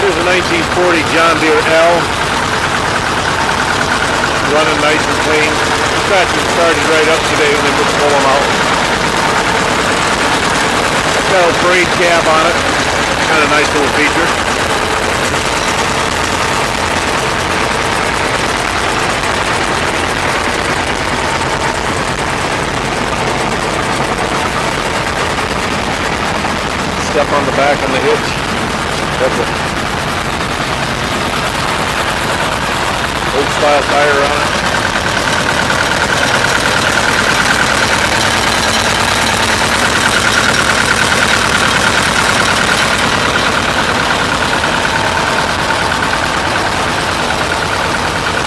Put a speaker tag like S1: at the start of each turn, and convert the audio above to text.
S1: Here's a 1940 John Deere L. Running nice and clean. The tractor started right up today when they just pull them out. It's got a braid cab on it. Kind of nice little feature. Step on the back on the hitch. That's a old style tire on it.